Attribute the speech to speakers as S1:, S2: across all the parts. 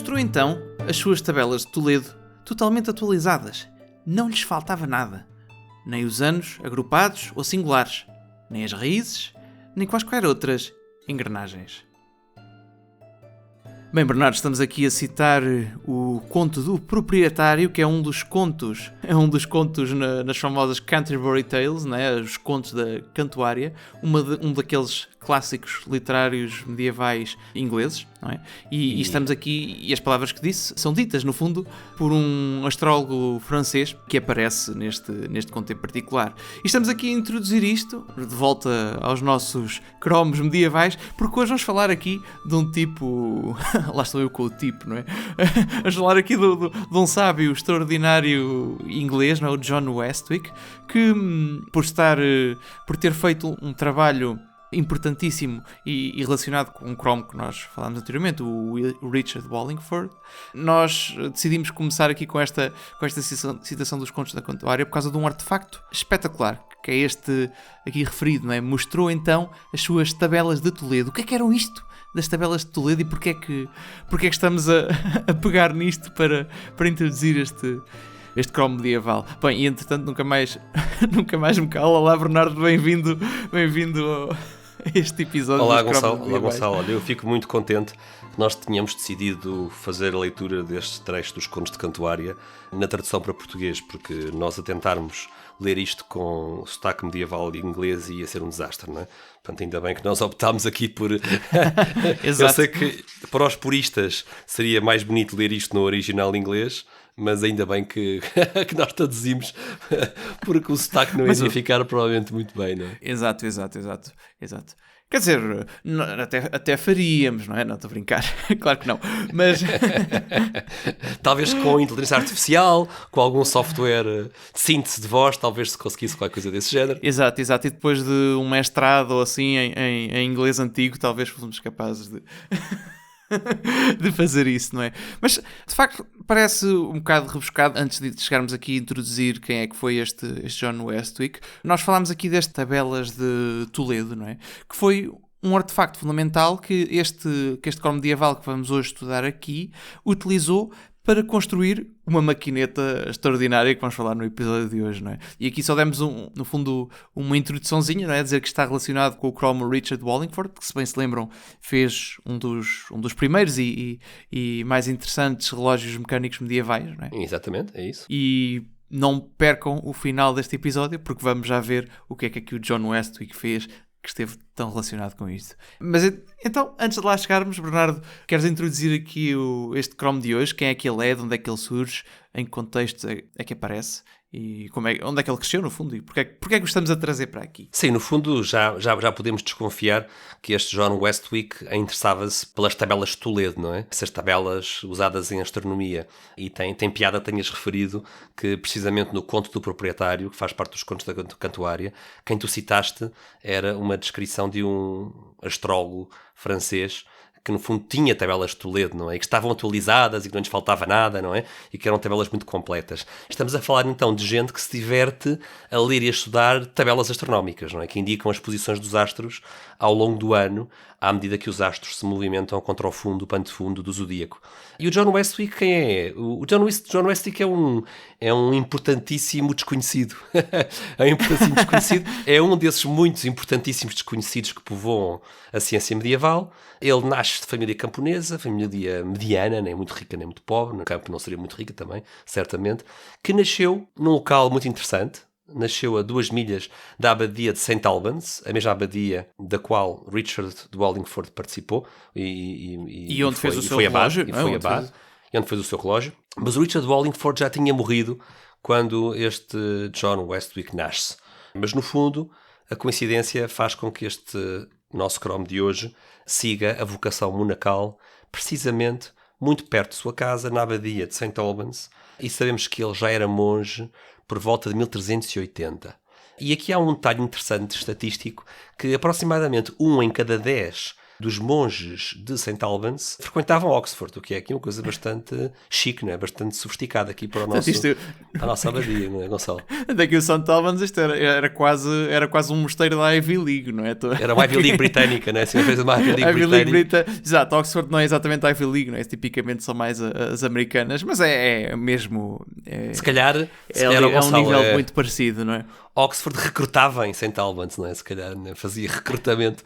S1: Mostrou então as suas tabelas de Toledo totalmente atualizadas. Não lhes faltava nada. Nem os anos agrupados ou singulares, nem as raízes, nem quaisquer outras engrenagens. Bem, Bernardo, estamos aqui a citar o conto do proprietário, que é um dos contos nas famosas Canterbury Tales, né? Os contos da Cantuária, um daqueles clássicos literários medievais ingleses, não é? E estamos aqui, e as palavras que disse são ditas, no fundo, por um astrólogo francês que aparece neste conto em particular. E estamos aqui a introduzir isto, de volta aos nossos cromos medievais, porque hoje vamos falar aqui de um tipo... Lá estou eu com o tipo, não é? Vamos falar aqui de um sábio extraordinário inglês, não é? O John Westwick, que por ter feito um trabalho importantíssimo e relacionado com um cromo que nós falámos anteriormente, o Richard Wallingford, nós decidimos começar aqui com esta citação dos contos da Cantuária por causa de um artefacto espetacular, que é este aqui referido, não é? Mostrou então as suas tabelas de Toledo. O que eram isto das tabelas de Toledo e porque é que estamos a pegar nisto para introduzir este cromo medieval? Bem, e entretanto nunca mais me cala. Olá, Bernardo, bem-vindo a este episódio.
S2: Olá, Gonçalo. Olha, eu fico muito contente que nós tenhamos decidido fazer a leitura destes trechos dos contos de Cantuária na tradução para português, porque nós a tentarmos ler isto com sotaque medieval de inglês ia ser um desastre, não é? Portanto, ainda bem que nós optámos aqui por... Eu sei que para os puristas seria mais bonito ler isto no original inglês, mas ainda bem que nós traduzimos, porque o sotaque não iria ficar provavelmente muito bem, não é?
S1: Exato. Quer dizer, até faríamos, não é? Não, estou a brincar. Claro que não. Mas...
S2: Talvez com inteligência artificial, com algum software de síntese de voz, talvez se conseguisse qualquer coisa desse género.
S1: Exato. E depois de um mestrado ou assim em inglês antigo, talvez fôssemos capazes de fazer isso, não é? Mas, de facto, parece um bocado rebuscado. Antes de chegarmos aqui a introduzir quem é que foi este John Westwick, nós falámos aqui destas tabelas de Toledo, não é? Que foi um artefacto fundamental que este cromo medieval que vamos hoje estudar aqui utilizou para construir uma maquineta extraordinária que vamos falar no episódio de hoje, não é? E aqui só demos, no fundo, uma introduçãozinha, não é? Dizer que está relacionado com o cromo Richard Wallingford, que, se bem se lembram, fez um dos primeiros e mais interessantes relógios mecânicos medievais, não é?
S2: Exatamente, é isso.
S1: E não percam o final deste episódio, porque vamos já ver o que é que o John Westwick fez que esteve tão relacionado com isto. Mas então, antes de lá chegarmos, Bernardo, queres introduzir aqui este cromo de hoje? Quem é que ele é? De onde é que ele surge? Em que contexto é que aparece? E onde é que ele cresceu, no fundo? E porquê é que o estamos a trazer para aqui?
S2: Sim, no fundo já podemos desconfiar que este John Westwick interessava-se pelas tabelas de Toledo, não é? Essas tabelas usadas em astronomia. E tem piada, tenhas referido, que precisamente no conto do proprietário, que faz parte dos contos da Cantuária, quem tu citaste era uma descrição de um astrólogo francês que no fundo tinha tabelas de Toledo, não é? E que estavam atualizadas e que não lhes faltava nada, não é? E que eram tabelas muito completas. Estamos a falar então de gente que se diverte a ler e a estudar tabelas astronómicas, não é? Que indicam as posições dos astros ao longo do ano, à medida que os astros se movimentam contra o pano de fundo do zodíaco. E o John Westwick, quem é? O John Westwick é um importantíssimo desconhecido. É um desses muitos importantíssimos desconhecidos que povoam a ciência medieval. Ele nasce de família camponesa, família mediana, nem muito rica nem muito pobre, no campo não seria muito rica também, certamente, que nasceu num local muito interessante. Nasceu a 2 milhas da abadia de St. Albans, a mesma abadia da qual Richard de Wallingford participou
S1: e onde fez o seu relógio.
S2: E onde fez o seu relógio. Mas o Richard de Wallingford já tinha morrido quando este John Westwick nasce. Mas no fundo, a coincidência faz com que este nosso cromo de hoje siga a vocação monacal precisamente muito perto de sua casa, na abadia de St. Albans, e sabemos que ele já era monge por volta de 1380. E aqui há um detalhe interessante estatístico, que aproximadamente 1 em cada 10 dos monges de St. Albans frequentavam Oxford, o que é aqui uma coisa bastante chique, não é? Bastante sofisticada aqui para a nossa abadia, não é, Gonçalo?
S1: Daqui o St. Albans isto era quase um mosteiro da Ivy League, não é?
S2: Era uma Ivy League britânica, não é? Assim, uma Ivy League britânica.
S1: Exato, Oxford não é exatamente a Ivy League, não é? Tipicamente são mais as americanas, mas é mesmo...
S2: Se calhar
S1: um nível muito parecido, não é?
S2: Oxford recrutava em St. Albans, não é? Se calhar, né? Fazia recrutamento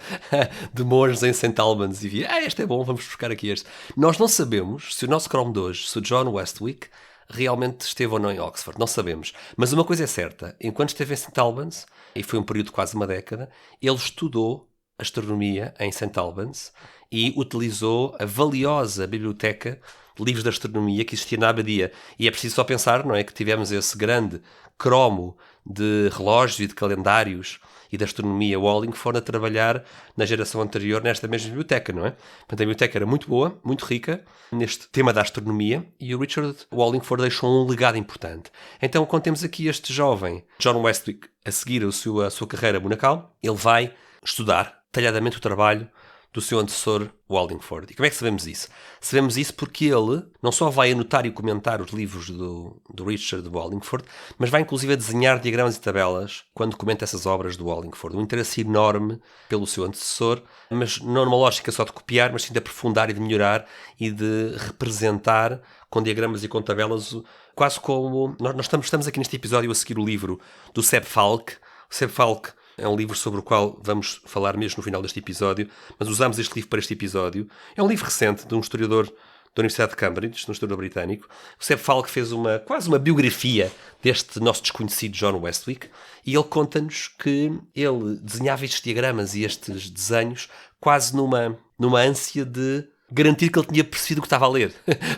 S2: de monges em St. Albans e via, este é bom, vamos buscar aqui este. Nós não sabemos se o nosso Chrome de hoje, se o John Westwick, realmente esteve ou não em Oxford, não sabemos. Mas uma coisa é certa, enquanto esteve em St. Albans, e foi um período de quase uma década, ele estudou astronomia em St. Albans e utilizou a valiosa biblioteca de livros de astronomia que existia na abadia. E é preciso só pensar, não é, que tivemos esse grande cromo de relógios e de calendários e de astronomia Wallingford a trabalhar na geração anterior nesta mesma biblioteca, não é? Portanto, a biblioteca era muito boa, muito rica neste tema da astronomia e o Richard Wallingford deixou um legado importante. Então, quando temos aqui este jovem John Westwick a seguir a sua carreira monacal, ele vai estudar detalhadamente o trabalho do seu antecessor Wallingford. E como é que sabemos isso? Sabemos isso porque ele não só vai anotar e comentar os livros do Richard Wallingford, mas vai inclusive a desenhar diagramas e tabelas quando comenta essas obras do Wallingford. Um interesse enorme pelo seu antecessor, mas não numa lógica só de copiar, mas sim de aprofundar e de melhorar e de representar com diagramas e com tabelas, quase como... Nós estamos aqui neste episódio a seguir o livro do Seb Falk. O Seb Falk é um livro sobre o qual vamos falar mesmo no final deste episódio, mas usamos este livro para este episódio. É um livro recente de um historiador da Universidade de Cambridge, um historiador britânico. O Seb Falk fez quase uma biografia deste nosso desconhecido John Westwick e ele conta-nos que ele desenhava estes diagramas e estes desenhos quase numa ânsia de garantir que ele tinha percebido o que estava a ler.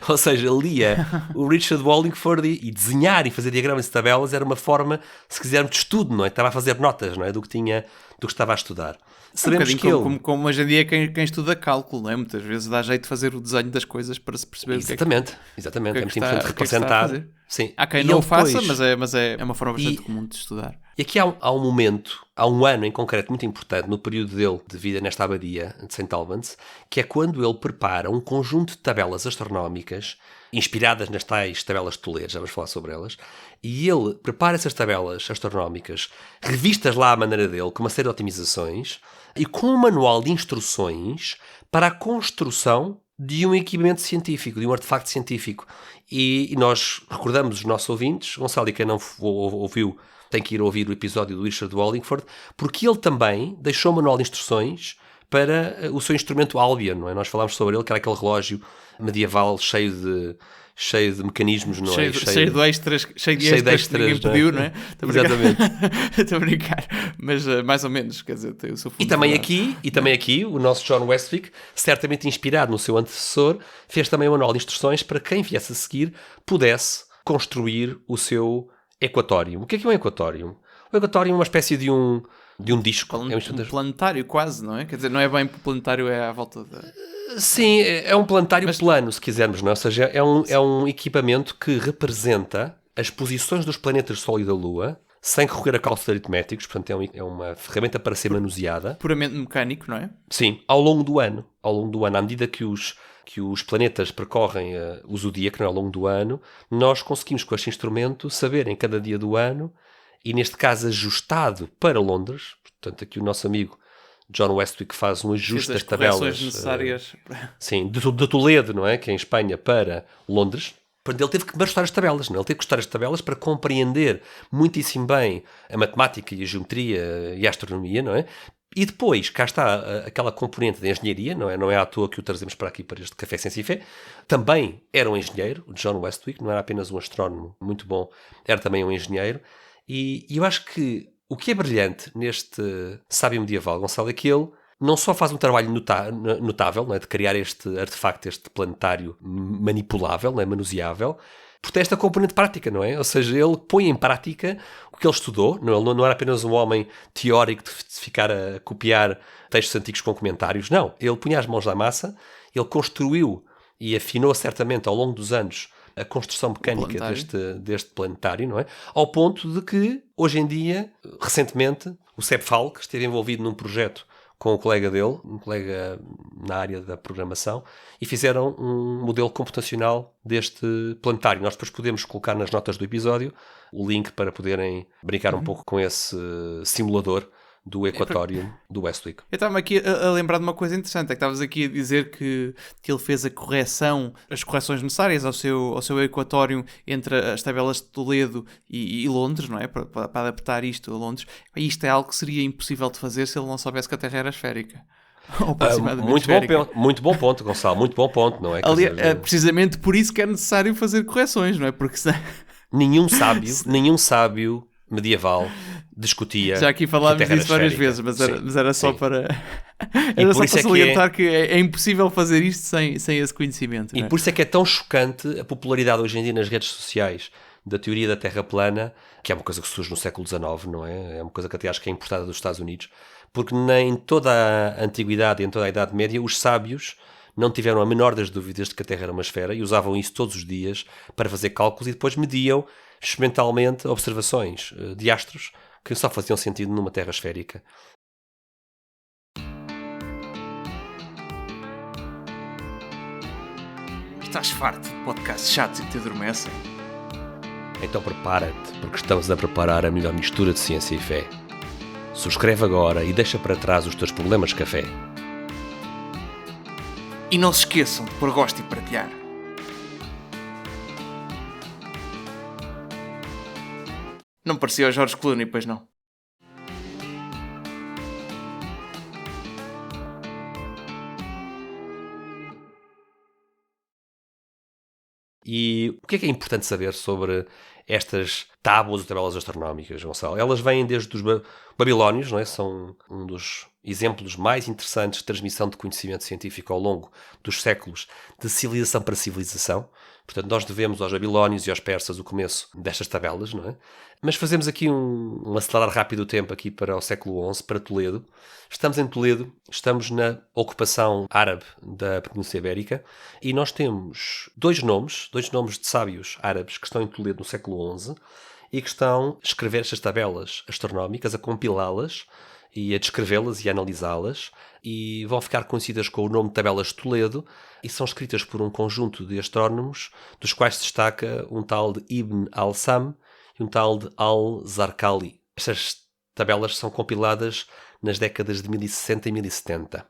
S2: Ou seja, ele lia o Richard Wallingford e desenhar e fazer diagramas e tabelas era uma forma, se quisermos, de estudo, não é? Estava a fazer notas, não é? Do que estava a estudar.
S1: Sabemos que como hoje em dia quem estuda cálculo, não é? Muitas vezes dá jeito de fazer o desenho das coisas para se perceber
S2: exatamente. É muito importante representar. Sim.
S1: Há quem não o faça, mas é uma forma bastante comum de estudar.
S2: E aqui há um momento, há um ano em concreto muito importante no período dele de vida nesta abadia de St. Albans, que é quando ele prepara um conjunto de tabelas astronómicas inspiradas nas tais tabelas de Toledo, já vamos falar sobre elas, e ele prepara essas tabelas astronómicas, revistas lá à maneira dele, com uma série de otimizações, e com um manual de instruções para a construção de um equipamento científico, de um artefacto científico. E nós recordamos os nossos ouvintes, Gonçalo, e quem não ouviu tem que ir ouvir o episódio do Richard Wallingford, porque ele também deixou um manual de instruções para o seu instrumento Albion, não é? Nós falámos sobre ele, que era aquele relógio medieval cheio de mecanismos, não é?
S1: Cheio de extras que ninguém pediu, não é?
S2: Exatamente.
S1: Estou a brincar, mas mais ou menos, quer dizer, tem o seu fundo.
S2: E também aqui, o nosso John Westwick, certamente inspirado no seu antecessor, fez também um manual de instruções para quem viesse a seguir pudesse construir o seu Equatorium. O que é um Equatorium? O Equatorium é uma espécie de um disco.
S1: Um planetário quase, não é? Quer dizer, não é bem planetário, é à volta da...
S2: Sim, é um planetário plano, se quisermos, não é? Ou seja, é um equipamento que representa as posições dos planetas do Sol e da Lua, sem recorrer a cálculos aritméticos, portanto é uma ferramenta para ser manuseada.
S1: Puramente mecânico, não é?
S2: Sim, ao longo do ano, à medida que os planetas percorrem o zodíaco, não é? Ao longo do ano, nós conseguimos com este instrumento saber em cada dia do ano, e neste caso ajustado para Londres, portanto aqui o nosso amigo John Westwick faz um ajuste das tabelas
S1: necessárias.
S2: Sim, de Toledo, não é? Que é em Espanha, para Londres. Portanto, ele teve que ajustar as tabelas, não é? Ele teve que ajustar as tabelas para compreender muitíssimo bem a matemática e a geometria e a astronomia, não é? E depois, cá está aquela componente da engenharia, não é? Não é à toa que o trazemos para aqui, para este Café Sem Café. Também era um engenheiro, o John Westwick, não era apenas um astrónomo muito bom, era também um engenheiro. E eu acho que o que é brilhante neste sábio medieval, Gonçalo, é que ele não só faz um trabalho notável, não é, de criar este artefacto, este planetário manipulável, não é, manuseável, porque tem esta componente prática, não é? Ou seja, ele põe em prática o que ele estudou, ele não era apenas um homem teórico de ficar a copiar textos antigos com comentários, não. Ele punha as mãos na massa, ele construiu e afinou certamente ao longo dos anos a construção mecânica deste planetário, não é? Ao ponto de que, hoje em dia, recentemente, o Seb Falk esteve envolvido num projeto com um colega dele, um colega na área da programação, e fizeram um modelo computacional deste planetário. Nós depois podemos colocar nas notas do episódio o link para poderem brincar um pouco com esse simulador do Equatorium do Westwick.
S1: Eu estava aqui a lembrar de uma coisa interessante, é que estavas aqui a dizer que ele fez as correções necessárias ao seu Equatorium entre as tabelas de Toledo e Londres, não é? Para adaptar isto a Londres. E isto é algo que seria impossível de fazer se ele não soubesse que a Terra era esférica. Ou aproximadamente esférica.
S2: Muito bom ponto, Gonçalo, muito bom ponto, não é?
S1: Precisamente por isso que é necessário fazer correções, não é? Porque
S2: nenhum sábio medieval discutia.
S1: Já aqui falámos disso várias vezes, mas era só para salientar que é impossível fazer isto sem esse conhecimento.
S2: E por isso é que é tão chocante a popularidade hoje em dia nas redes sociais da teoria da Terra plana, que é uma coisa que surge no século XIX, não é? É uma coisa que até acho que é importada dos Estados Unidos, porque em toda a antiguidade e em toda a Idade Média os sábios não tiveram a menor das dúvidas de que a Terra era uma esfera e usavam isso todos os dias para fazer cálculos e depois mediam experimentalmente observações de astros que só faziam sentido numa Terra esférica.
S1: Estás farto de podcasts chatos e que te adormecem?
S2: Então prepara-te, porque estamos a preparar a melhor mistura de ciência e fé. Subscreve agora e deixa para trás os teus problemas de café.
S1: E não se esqueçam de pôr gosto e partilhar. Não parecia o George Clooney, pois não?
S2: E o que é importante saber sobre estas tábuas ou tabelas astronómicas, Gonçalo? Elas vêm desde os babilónios, não é? São um dos exemplos mais interessantes de transmissão de conhecimento científico ao longo dos séculos de civilização para civilização. Portanto, nós devemos aos babilónios e aos persas o começo destas tabelas, não é? Mas fazemos aqui um acelerar rápido o tempo aqui para o século XI, para Toledo. Estamos em Toledo, estamos na ocupação árabe da Península Ibérica e nós temos dois nomes de sábios árabes que estão em Toledo no século XI e que estão a escrever estas tabelas astronómicas, a compilá-las e a descrevê-las e a analisá-las, e vão ficar conhecidas com o nome de Tabelas de Toledo, e são escritas por um conjunto de astrónomos, dos quais se destaca um tal de Ibn al-Sam e um tal de al-Zarqali. Estas tabelas são compiladas nas décadas de 1060 e 1070.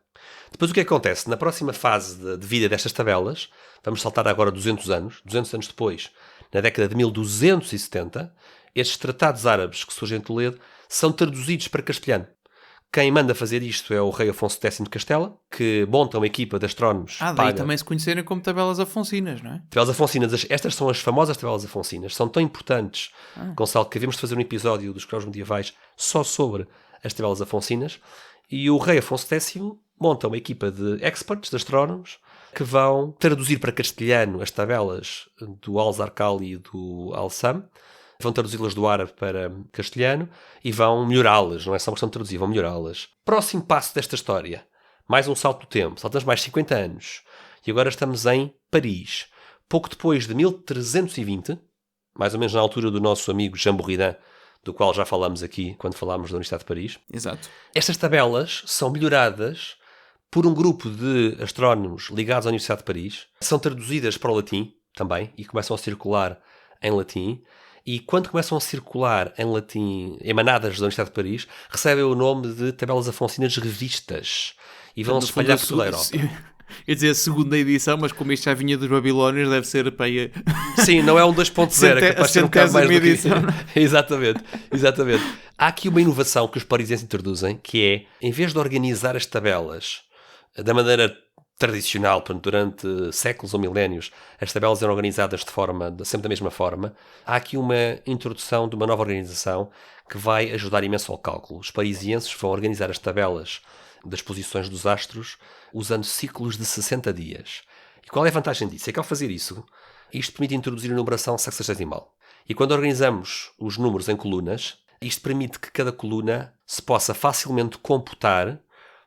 S2: Depois o que acontece? Na próxima fase de vida destas tabelas, vamos saltar agora 200 anos depois, na década de 1270, estes tratados árabes que surgem em Toledo são traduzidos para castelhano. Quem manda fazer isto é o rei Afonso X de Castela, que monta uma equipa de astrónomos.
S1: Daí também se conhecerem como tabelas afonsinas, não é?
S2: Tabelas afonsinas, estas são as famosas tabelas afonsinas. São tão importantes, Gonçalo, que havemos de fazer um episódio dos cravos medievais só sobre as tabelas afonsinas. E o rei Afonso X monta uma equipa de experts, de astrónomos, que vão traduzir para castelhano as tabelas do al-Zarqali e do al-Sam. Vão traduzi-las do árabe para castelhano e vão melhorá-las, não é só uma questão de traduzir, vão melhorá-las. Próximo passo desta história, mais um salto do tempo, saltamos mais 50 anos, e agora estamos em Paris. Pouco depois de 1320, mais ou menos na altura do nosso amigo Jean Bourridan, do qual já falámos aqui quando falámos da Universidade de Paris.
S1: Exato.
S2: Estas tabelas são melhoradas por um grupo de astrónomos ligados à Universidade de Paris, são traduzidas para o latim também e começam a circular em latim. E quando começam a circular em latim, emanadas da Universidade de Paris, recebem o nome de tabelas afonsinas revistas e vão se espalhar por toda a Europa.
S1: Quer dizer, a segunda edição, mas como isto já vinha dos babilónios, deve ser para aí...
S2: Sim, não é um 2.0, é capaz de ser um bocado mais do que isso. Exatamente. Há aqui uma inovação que os parisienses introduzem, que é, em vez de organizar as tabelas da maneira tradicional, portanto, durante séculos ou milénios, as tabelas eram organizadas sempre da mesma forma. Há aqui uma introdução de uma nova organização que vai ajudar imenso ao cálculo. Os parisienses vão organizar as tabelas das posições dos astros usando ciclos de 60 dias. E qual é a vantagem disso? É que ao fazer isso, isto permite introduzir a numeração sexagesimal. E quando organizamos os números em colunas, isto permite que cada coluna se possa facilmente computar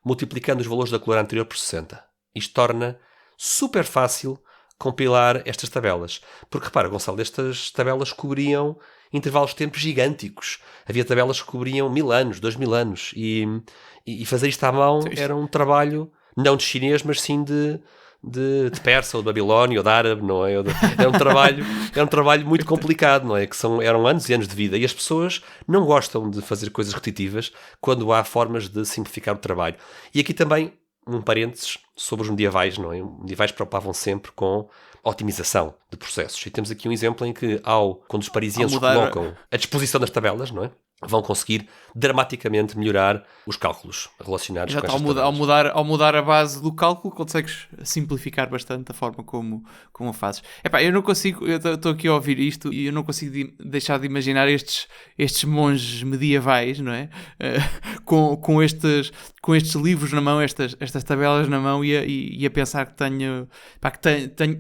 S2: multiplicando os valores da coluna anterior por 60. Isto torna super fácil compilar estas tabelas. Porque, repara, Gonçalo, estas tabelas cobriam intervalos de tempo gigânticos. Havia tabelas que cobriam 1000 anos, 2000 anos. E fazer isto à mão era um trabalho, não de chinês, mas sim de persa, ou de babilónio, ou de árabe, não é? Era um trabalho muito complicado, não é? Eram anos e anos de vida. E as pessoas não gostam de fazer coisas repetitivas quando há formas de simplificar o trabalho. E aqui também, um parênteses sobre os medievais, não é? Os medievais preocupavam sempre com otimização de processos. E temos aqui um exemplo em que, quando os parisienses colocam à disposição das tabelas, não é? Vão conseguir dramaticamente melhorar os cálculos relacionados com estas tabelas.
S1: Ao mudar a base do cálculo, consegues simplificar bastante a forma como a fazes. Eu não consigo, eu estou aqui a ouvir isto e eu não consigo deixar de imaginar estes monges medievais, não é? Com estes livros na mão, estas tabelas na mão e a pensar que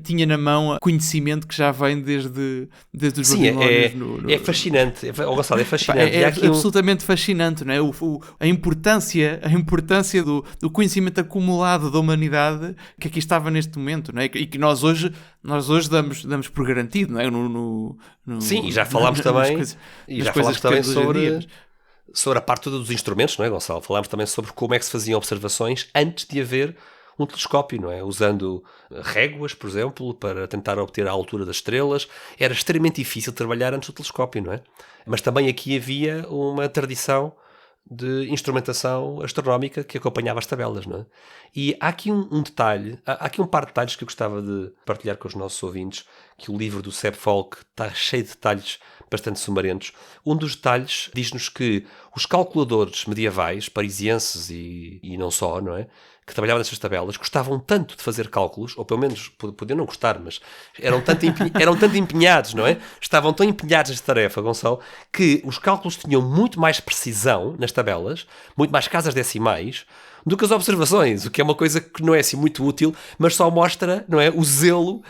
S1: tinha na mão conhecimento que já vem desde os babilónios.
S2: É fascinante. Gonçalo, é fascinante.
S1: É absolutamente fascinante, não é? A importância do conhecimento acumulado da humanidade que aqui estava neste momento, não é? E que nós hoje damos por garantido, não é?
S2: Sim, e já falámos também sobre a parte toda dos instrumentos, não é, Gonçalo? Falámos também sobre como é que se faziam observações antes de haver um telescópio, não é? Usando réguas, por exemplo, para tentar obter a altura das estrelas. Era extremamente difícil trabalhar antes do telescópio, não é? Mas também aqui havia uma tradição de instrumentação astronómica que acompanhava as tabelas, não é? E há aqui um detalhe, há aqui um par de detalhes que eu gostava de partilhar com os nossos ouvintes, que o livro do Seb Falk está cheio de detalhes bastante sumarentos. Um dos detalhes diz-nos que os calculadores medievais, parisienses e não só, não é? Que trabalhavam nessas tabelas, gostavam tanto de fazer cálculos, ou pelo menos podiam não gostar, mas eram tanto empenhados, não é? Estavam tão empenhados nesta tarefa, Gonçalo, que os cálculos tinham muito mais precisão nas tabelas, muito mais casas decimais, do que as observações, o que é uma coisa que não é assim muito útil, mas só mostra, não é, o zelo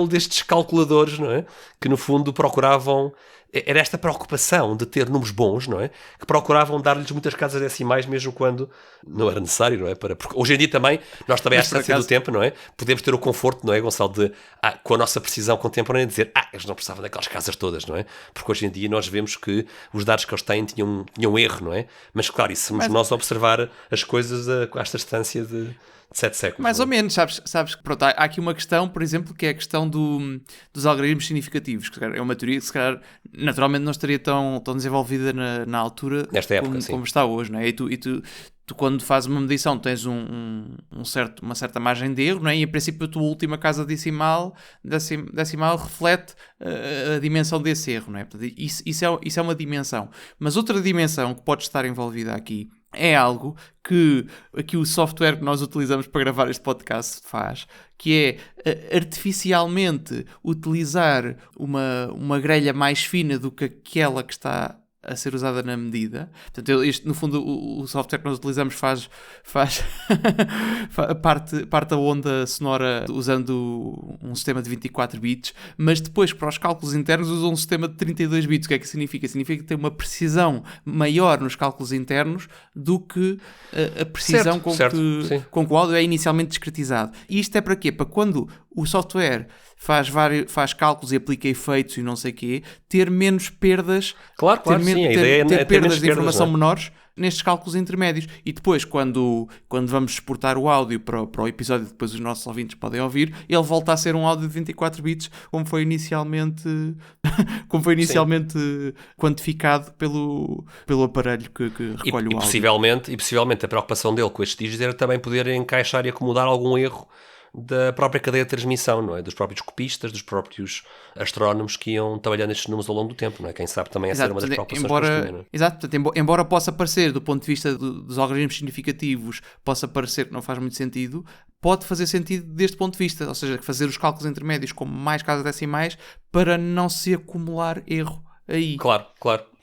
S2: destes calculadores, não é? Que no fundo procuravam, era esta preocupação de ter números bons, não é? Que procuravam dar-lhes muitas casas decimais mesmo quando não era necessário, não é? Porque hoje em dia também, nós também à distância do tempo, não é? Podemos ter o conforto, não é, Gonçalo, de, com a nossa precisão contemporânea, dizer, eles não precisavam daquelas casas todas, não é? Porque hoje em dia nós vemos que os dados que eles têm tinham erro, não é? Mas claro, isso somos nós a observar as coisas a esta distância de 7 séculos.
S1: Mais ou menos, sabes que pronto, há aqui uma questão, por exemplo, que é a questão dos algarismos significativos, que é uma teoria que se calhar naturalmente não estaria tão desenvolvida na altura
S2: nesta época,
S1: como está hoje, não é? E tu quando fazes uma medição tens uma certa margem de erro, não é? E em princípio a tua última casa decimal reflete a dimensão desse erro, não é? Portanto, isso é uma dimensão. Mas outra dimensão que pode estar envolvida aqui é algo que aqui o software que nós utilizamos para gravar este podcast faz, que é artificialmente utilizar uma grelha mais fina do que aquela que está a ser usada na medida. Portanto, no fundo, o software que nós utilizamos faz parte da onda sonora usando um sistema de 24 bits, mas depois, para os cálculos internos, usa um sistema de 32 bits. O que é que significa? Significa que tem uma precisão maior nos cálculos internos do que a precisão com que o áudio é inicialmente discretizado. E isto é para quê? Para quando o software faz cálculos e aplica efeitos e não sei o quê, ter menos perdas.
S2: Claro, sim. A ideia
S1: ter
S2: é ter
S1: perdas
S2: menos
S1: de informação
S2: não é?
S1: menores nestes cálculos intermédios. E depois, quando vamos exportar o áudio para o episódio que depois os nossos ouvintes podem ouvir, ele volta a ser um áudio de 24 bits, como foi inicialmente quantificado pelo aparelho que recolhe o áudio.
S2: E possivelmente a preocupação dele com estes dígitos era também poder encaixar e acomodar algum erro da própria cadeia de transmissão, não é? Dos próprios copistas, dos próprios astrónomos que iam trabalhando estes números ao longo do tempo, não é? Quem sabe também essa era uma das preocupações que eles tinham, não é?
S1: Exato, portanto, embora possa parecer, do ponto de vista dos algoritmos significativos, possa parecer que não faz muito sentido, pode fazer sentido deste ponto de vista, ou seja, fazer os cálculos intermédios com mais casas decimais para não se acumular erro aí.
S2: Claro.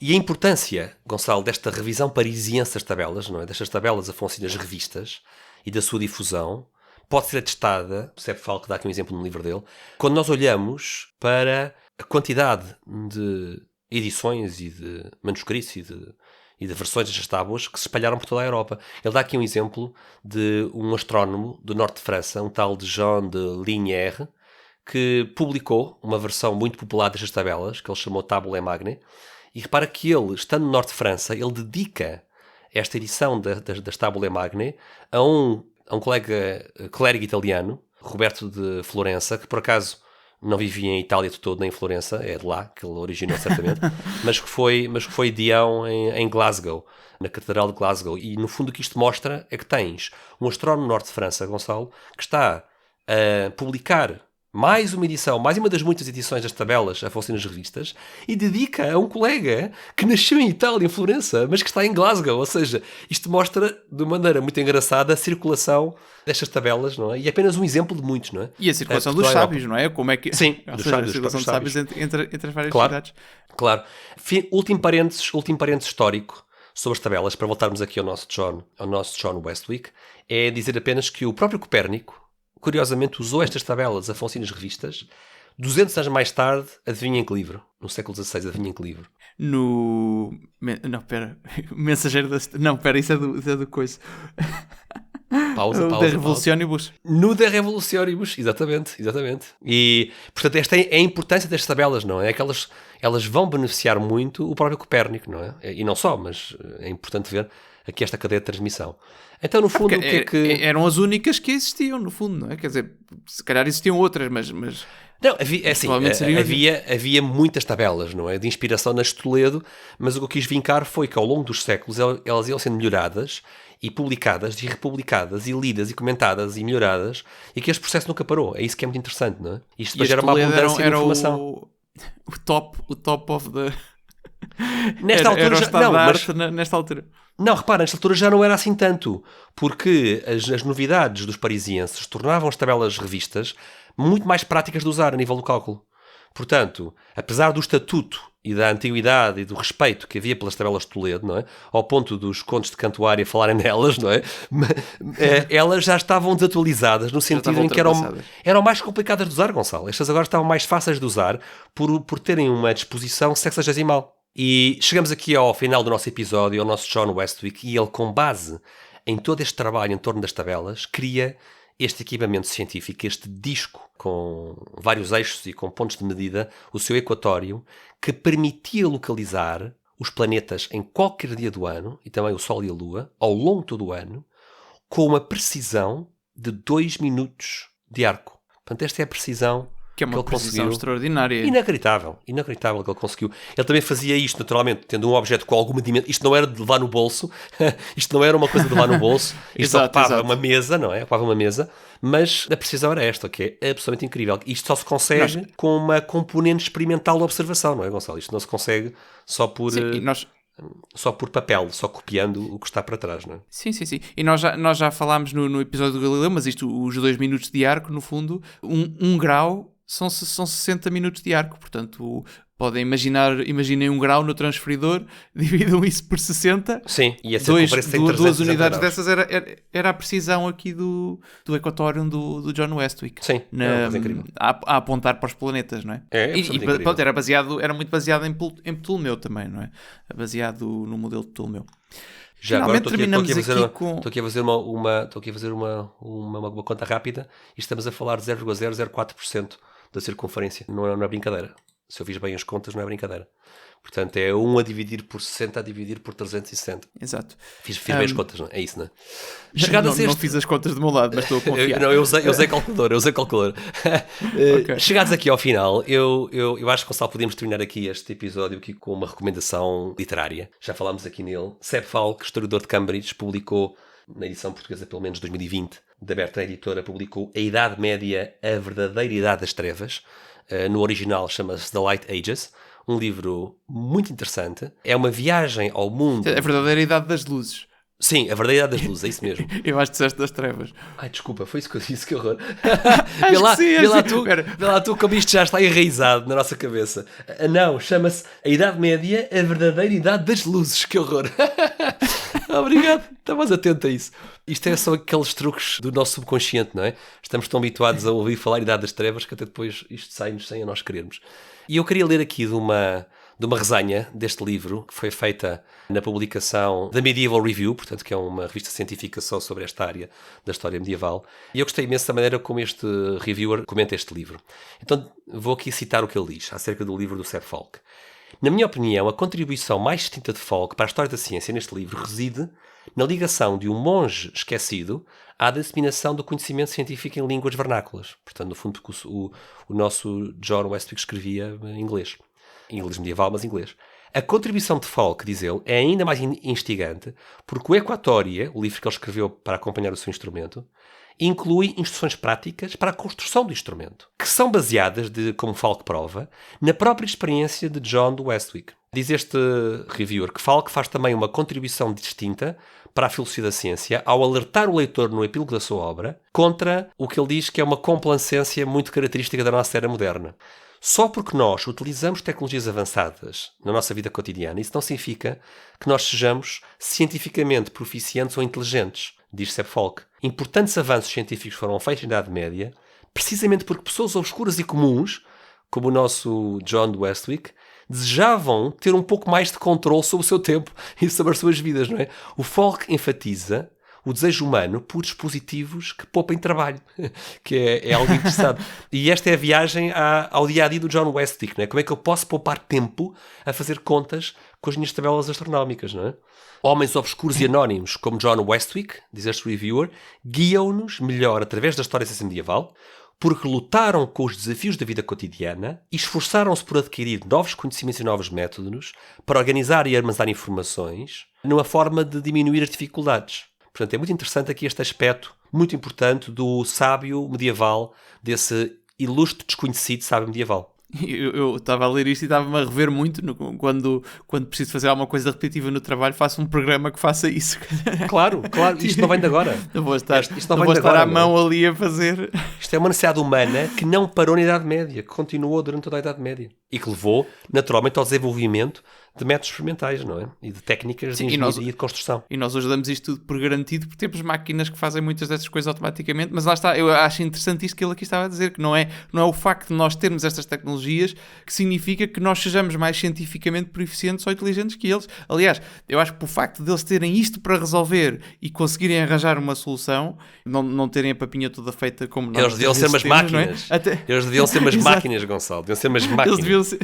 S2: E a importância, Gonçalo, desta revisão parisiense das tabelas, não é? Destas tabelas a função das revistas e da sua difusão, pode ser atestada, o Seb Falk dá aqui um exemplo no livro dele, quando nós olhamos para a quantidade de edições e de manuscritos e de versões destas tábuas que se espalharam por toda a Europa. Ele dá aqui um exemplo de um astrónomo do norte de França, um tal de Jean de Lignières, que publicou uma versão muito popular destas tabelas, que ele chamou Tabulae Magnae, e repara que ele, estando no norte de França, ele dedica esta edição das Tabulae Magnae a um colega clérigo italiano, Roberto de Florença, que por acaso não vivia em Itália de todo, nem em Florença, é de lá que ele originou certamente, mas que foi Dião em Glasgow, na Catedral de Glasgow. E no fundo o que isto mostra é que tens um astrónomo no norte de França, Gonçalo, que está a publicar mais uma edição, mais uma das muitas edições das tabelas a Afonso nas revistas, e dedica a um colega que nasceu em Itália, em Florença, mas que está em Glasgow. Ou seja, isto mostra de maneira muito engraçada a circulação destas tabelas, não é? E é apenas um exemplo de muitos, não é?
S1: E a circulação dos sábios, não é? Como é que...
S2: Sim,
S1: a circulação dos sábios entre as várias cidades.
S2: Claro. Último parênteses histórico sobre as tabelas, para voltarmos aqui ao nosso John Westwick, é dizer apenas que o próprio Copérnico, curiosamente, usou estas tabelas afonsinas revistas. 200 anos mais tarde, adivinhem que livro? No século XVI, adivinhem que livro?
S1: Não, espera. Mensageiro da... Não, espera, isso é do coisa.
S2: Pausa.
S1: Da Revolutionibus.
S2: No da Revolutionibus, exatamente. E, portanto, esta é a importância destas tabelas, não é? Elas vão beneficiar muito o próprio Copérnico, não é? E não só, mas é importante ver aqui esta cadeia de transmissão. Então, no fundo, o que é que...
S1: Eram as únicas que existiam, no fundo, não é? Quer dizer, se calhar existiam outras, mas...
S2: Não, havia muitas tabelas, não é? De inspiração nas de Toledo, mas o que eu quis vincar foi que ao longo dos séculos elas iam sendo melhoradas e publicadas e republicadas e lidas e comentadas e melhoradas, e que este processo nunca parou. É isso que é muito interessante, não é? Isto depois era uma abundância de informação.
S1: O top of the...
S2: Nesta altura já...
S1: nesta altura.
S2: Não, repara, nesta altura já não era assim tanto, porque as novidades dos parisienses tornavam as tabelas revistas muito mais práticas de usar a nível do cálculo. Portanto, apesar do estatuto e da antiguidade e do respeito que havia pelas tabelas de Toledo, não é? Ao ponto dos contos de Cantuária falarem nelas, não é? Elas já estavam desatualizadas no sentido em que eram mais complicadas de usar, Gonçalo. Estas agora estavam mais fáceis de usar por terem uma disposição sexagesimal. E chegamos aqui ao final do nosso episódio, ao nosso John Westwick, e ele, com base em todo este trabalho em torno das tabelas, cria este equipamento científico, este disco com vários eixos e com pontos de medida, o seu equatório, que permitia localizar os planetas em qualquer dia do ano, e também o Sol e a Lua, ao longo de todo o ano, com uma precisão de 2 minutos de arco. Portanto, esta é a precisão
S1: que é uma precisão extraordinária.
S2: Inacreditável que ele conseguiu. Ele também fazia isto, naturalmente, tendo um objeto com alguma dimensão. Isto não era de levar no bolso, isto não era uma coisa de levar no bolso, isto ocupava uma mesa, não é? Ocupava uma mesa, mas a precisão era esta, que é absolutamente incrível. Isto só se consegue com uma componente experimental de observação, não é, Gonçalo? Isto não se consegue só por... Só por papel, só copiando o que está para trás, não é?
S1: Sim. E nós já falámos no episódio do Galileu, mas isto, os 2 minutos de arco, no fundo, um grau são 60 minutos de arco. Portanto, podem imaginem 1 grau no transferidor, dividam isso por 60.
S2: Sim, e a
S1: duas unidades dessas era a precisão aqui do Equatorium do John Westwick.
S2: Sim,
S1: a apontar para os planetas, não é? Pronto, era muito baseado em Ptolomeu também, não é? Baseado no modelo de Ptolomeu.
S2: Já agora estou aqui a fazer uma conta rápida e estamos a falar de 0,004% da circunferência. Não é brincadeira. Se eu fiz bem as contas, não é brincadeira. Portanto, é 1 a dividir por 60 a dividir por 360.
S1: Exato.
S2: Fiz bem as contas, não é? É isso, não é?
S1: Não fiz as contas do meu lado, mas estou a confiar.
S2: Eu usei calculador. Okay. Chegados aqui ao final, eu acho que, Gonçalo, podemos terminar aqui este episódio aqui com uma recomendação literária. Já falámos aqui nele. Seb Falk, historiador de Cambridge, publicou, na edição portuguesa pelo menos 2020, da Bertrand Editora, publicou A Idade Média, a Verdadeira Idade das Trevas. No original chama-se The Light Ages, um livro muito interessante. É uma viagem ao mundo...
S1: A verdadeira idade das luzes.
S2: Sim, a verdadeira idade das luzes, é isso mesmo.
S1: Eu acho que disseste das trevas.
S2: Ai, desculpa, foi isso que eu disse, que horror. Vê lá tu como isto já está enraizado na nossa cabeça. Não, chama-se A Idade Média, a Verdadeira Idade das Luzes, que horror. Obrigado, estavas atento a isso. Isto são aqueles truques do nosso subconsciente, não é? Estamos tão habituados a ouvir falar Idade das Trevas que até depois isto sai-nos sem a nós querermos. E eu queria ler aqui de uma de uma resenha deste livro, que foi feita na publicação da Medieval Review, portanto, que é uma revista científica só sobre esta área da história medieval. E eu gostei imenso da maneira como este reviewer comenta este livro. Então, vou aqui citar o que ele diz acerca do livro do Seb Falk. Na minha opinião, a contribuição mais distinta de Falk para a história da ciência neste livro reside na ligação de um monge esquecido à disseminação do conhecimento científico em línguas vernáculas. Portanto, no fundo, porque o nosso John Westwick escrevia em inglês medieval, mas inglês. A contribuição de Falk, diz ele, é ainda mais instigante porque o Equatoria, o livro que ele escreveu para acompanhar o seu instrumento, inclui instruções práticas para a construção do instrumento, que são baseadas, como Falk prova, na própria experiência de John Westwick. Diz este reviewer que Falk faz também uma contribuição distinta para a filosofia da ciência ao alertar o leitor no epílogo da sua obra contra o que ele diz que é uma complacência muito característica da nossa era moderna. Só porque nós utilizamos tecnologias avançadas na nossa vida cotidiana, isso não significa que nós sejamos cientificamente proficientes ou inteligentes, diz Seb Falk. Importantes avanços científicos foram feitos na Idade Média, precisamente porque pessoas obscuras e comuns, como o nosso John Westwick, desejavam ter um pouco mais de controle sobre o seu tempo e sobre as suas vidas, não é? O Falk enfatiza o desejo humano por dispositivos que poupem trabalho, que é algo interessante. E esta é a viagem ao dia-a-dia do John Westwick, não é? Como é que eu posso poupar tempo a fazer contas com as minhas tabelas astronómicas, não é? Homens obscuros e anónimos como John Westwick, diz este reviewer, guiam-nos melhor através da história da ciência medieval, porque lutaram com os desafios da vida cotidiana e esforçaram-se por adquirir novos conhecimentos e novos métodos para organizar e armazenar informações numa forma de diminuir as dificuldades. Portanto, é muito interessante aqui este aspecto muito importante do sábio medieval, desse ilustre desconhecido sábio medieval.
S1: Eu estava a ler isto e estava-me a rever muito quando preciso fazer alguma coisa repetitiva no trabalho, faço um programa que faça isso.
S2: Claro, isto não vem de agora.
S1: Não vou estar,
S2: isto não
S1: vou
S2: vem de
S1: estar
S2: agora,
S1: à mão ali a fazer.
S2: Isto é uma necessidade humana que não parou na Idade Média, que continuou durante toda a Idade Média e que levou, naturalmente, ao desenvolvimento de métodos experimentais, não é? E de técnicas de engenharia e de construção.
S1: E nós hoje damos isto tudo por garantido porque temos máquinas que fazem muitas dessas coisas automaticamente, mas lá está, eu acho interessante isto que ele aqui estava a dizer, que não é o facto de nós termos estas tecnologias que significa que nós sejamos mais cientificamente proficientes ou inteligentes que eles. Aliás, eu acho que por facto de eles terem isto para resolver e conseguirem arranjar uma solução, não terem a papinha toda feita como nós.
S2: Eles deviam ser umas máquinas. Eles deviam ser umas máquinas, Gonçalo. Deviam ser umas máquinas.
S1: Eles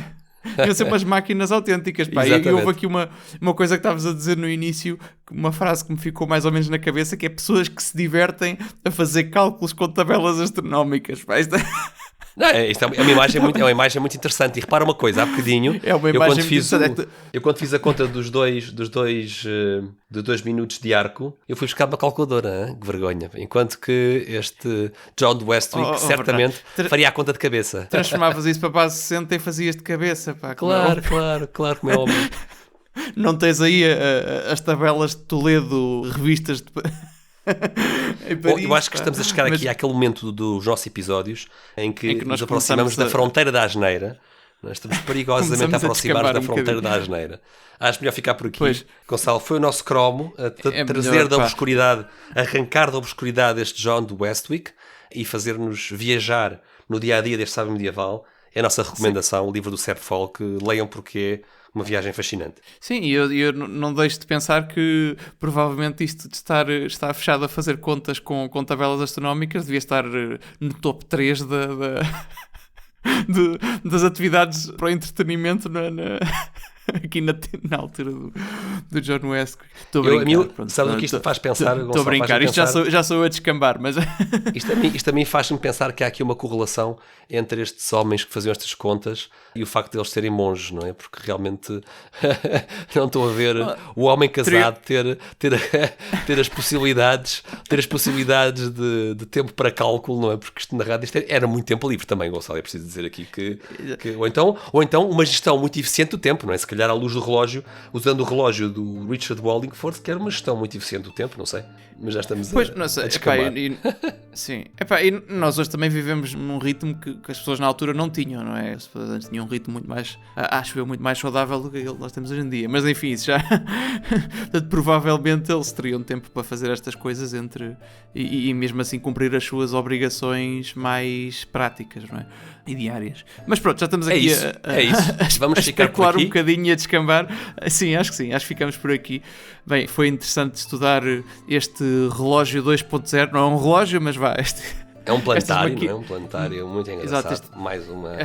S1: deviam ser umas máquinas autênticas, pá. E houve aqui uma coisa que estavas a dizer no início, uma frase que me ficou mais ou menos na cabeça, que é pessoas que se divertem a fazer cálculos com tabelas astronómicas, pá.
S2: Não, isto é uma imagem muito interessante. E repara uma coisa, há bocadinho,
S1: é uma imagem muito interessante.
S2: Eu quando fiz a conta dos dois minutos de arco, eu fui buscar uma calculadora, hein? Que vergonha. Enquanto que este John Westwick certamente faria a conta de cabeça.
S1: Transformavas isso para base 60 e fazias de cabeça, pá.
S2: Claro, como é óbvio.
S1: Não tens aí as tabelas de Toledo, revistas de...
S2: Eu acho que estamos a chegar aqui àquele momento dos nossos episódios em que nos aproximamos da fronteira da asneira. Nós estamos perigosamente a aproximar da fronteira da asneira. Acho melhor ficar por aqui. Pois. Gonçalo, foi o nosso cromo a trazer melhor, da obscuridade, arrancar da obscuridade este John Westwick e fazer-nos viajar no dia-a-dia deste sábio medieval. É a nossa recomendação, o livro do Seb Falk. Leiam porque é uma viagem fascinante.
S1: Sim, e eu não deixo de pensar que provavelmente isto de estar fechado a fazer contas com tabelas astronómicas devia estar no top 3 das atividades para o entretenimento aqui na altura do John Westwick. Estou a brincar.
S2: Sabe o que isto faz pensar?
S1: Estou a brincar, isto já sou eu a descambar, mas...
S2: Isto a mim faz-me pensar que há aqui uma correlação entre estes homens que faziam estas contas e o facto de eles serem monges, não é? Porque realmente não estou a ver o homem casado ter as possibilidades de tempo para cálculo, não é? Porque isto na rádio era muito tempo livre também, Gonçalo, é preciso dizer aqui que ou então uma gestão muito eficiente do tempo, não é? Se calhar à luz do relógio, usando o relógio do Richard Wallingford, que era uma gestão muito eficiente do tempo, não sei, mas já estamos a descambar.
S1: Sim. Epá, e nós hoje também vivemos num ritmo que as pessoas na altura não tinham, não é? As pessoas antes tinham um ritmo muito mais, acho eu, muito mais saudável do que aquele que nós temos hoje em dia. Mas enfim, isso já... Portanto, provavelmente eles teriam tempo para fazer estas coisas e mesmo assim cumprir as suas obrigações mais práticas, não é? E diárias. Mas pronto, já estamos aqui
S2: Vamos
S1: a
S2: ficar por
S1: especular
S2: aqui.
S1: um bocadinho e a descambar. Sim, acho que sim, acho que ficamos por aqui. Bem, foi interessante estudar este relógio 2.0, não é um relógio, mas vá,
S2: É um planetário, não é? Um planetário muito engraçado.
S1: Exato,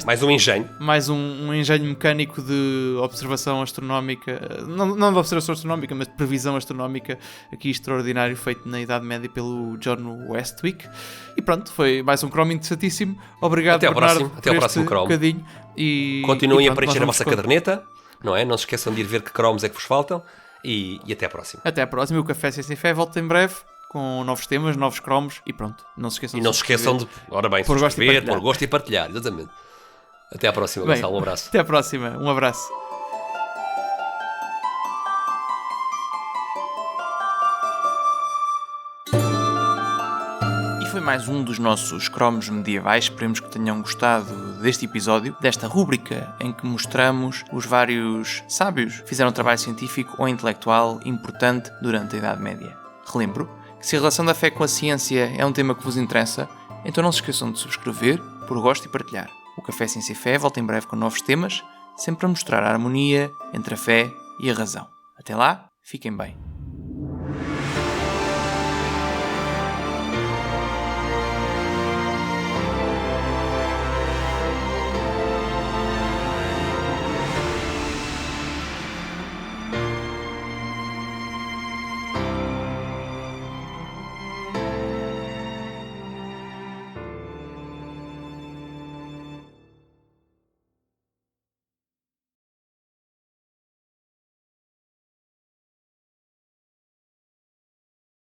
S2: mais um engenho.
S1: Mais um engenho mecânico de observação astronómica, não de observação astronómica, mas de previsão astronómica, aqui extraordinário, feito na Idade Média pelo John Westwick. E pronto, foi mais um Chrome interessantíssimo. Obrigado, Bernardo,
S2: Até ao próximo Chrome.
S1: Bocadinho.
S2: Continuem a preencher a vossa caderneta, não é? Não se esqueçam de ir ver que Chromes é que vos faltam. E até à próxima.
S1: Até à próxima. O Café Sem Fé volta em breve com novos temas, novos cromos e pronto. Não se esqueçam
S2: de ora bem, subscrever, pôr gosto e partilhar. Exatamente. Até à próxima, Gonçalo. Um abraço.
S1: Até à próxima. Um abraço. Foi mais um dos nossos cromos medievais. Esperemos que tenham gostado deste episódio, desta rúbrica em que mostramos os vários sábios que fizeram um trabalho científico ou intelectual importante durante a Idade Média. Relembro que se a relação da fé com a ciência é um tema que vos interessa, então não se esqueçam de subscrever, por gosto e partilhar. O Café Ciência e Fé volta em breve com novos temas, sempre a mostrar a harmonia entre a fé e a razão. Até lá, fiquem bem.